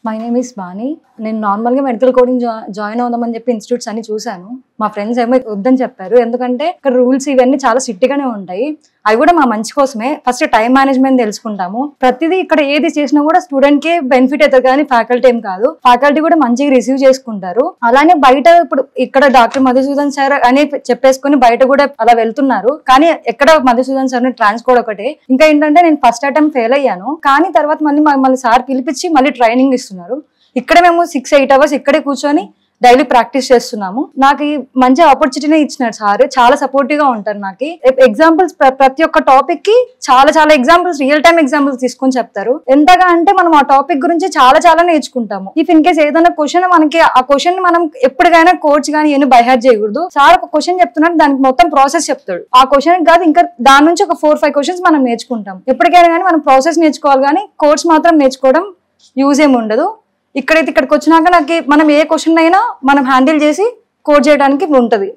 My name is Bani. నేను నార్మల్గా medical coding join అవుదామని చెప్పి ఇన్స్టిట్యూట్స్ అన్ని చూశాను. మా ఫ్రెండ్స్ ఏమో వద్దని చెప్పారు. ఎందుకంటే ఇక్కడ రూల్స్ ఇవన్నీ చాలా స్ట్రిక్ట్ గానే ఉంటాయి. అవి కూడా మా మంచి కోసమే. ఫస్ట్ టైం మేనేజ్మెంట్ తెలుసుకుంటాము. ప్రతిదీ ఇక్కడ ఏది చేసినా కూడా స్టూడెంట్ కి బెనిఫిట్ అవుతుంది కానీ ఫ్యాకల్టీ ఏం కాదు. ఫ్యాకల్టీ కూడా మంచిగా రిసీవ్ చేసుకుంటారు. అలానే బయట ఇప్పుడు ఇక్కడ డాక్టర్ మధుసూదన్ సార్ అని చెప్పేసుకుని బయట కూడా అలా వెళ్తున్నారు. కానీ ఎక్కడ మధుసూదన్ సార్ ట్రాన్స్ కోడ్ ఒకటే. ఇంకా ఏంటంటే నేను ఫస్ట్ అటెంప్ట్ ఫెయిల్ అయ్యాను. కానీ తర్వాత మళ్ళీ సార్ పిలిపించి మళ్ళీ ట్రైనింగ్ ఇస్తున్నారు. ఇక్కడ మేము 6-8 hours ఇక్కడే కూర్చొని డైలీ ప్రాక్టీస్ చేస్తున్నాము. నాకు ఈ మంచి ఆపర్చునిటీనే ఇచ్చినారు సార్. చాలా సపోర్టివ్ గా ఉంటారు. నాకు ఎగ్జాంపుల్స్ ప్రతి ఒక్క టాపిక్ కి చాలా ఎగ్జాంపుల్స్, రియల్ టైమ్ ఎగ్జాంపుల్స్ తీసుకొని చెప్తారు. ఎంతగా అంటే మనం ఆ టాపిక్ గురించి చాలా నేర్చుకుంటాము. ఇఫ్ ఇన్ కేస్ ఏదైనా క్వశ్చన్ మనకి ఆ క్వశ్చన్ మనం ఎప్పటికైనా కోచ్ గానీ ఏమైనా బైహార్ట్ చేయకూడదు. సార్ ఒక క్వశ్చన్ చెప్తున్నాడు, దానికి మొత్తం ప్రాసెస్ చెప్తాడు. ఆ క్వశ్చన్ కాదు ఇంకా దాని నుంచి ఒక 4-5 క్వశ్చన్స్ మనం నేర్చుకుంటాం. ఎప్పటికైనా కానీ మనం ప్రాసెస్ నేర్చుకోవాలి కానీ కోర్స్ మాత్రం నేర్చుకోవడం యూజ్ ఏమి ఉండదు. ఇక్కడికి వచ్చినాక నాకు మనం ఏ క్వశ్చన్ అయినా మనం హ్యాండిల్ చేసి కోడ్ చేయడానికి ఉంటది.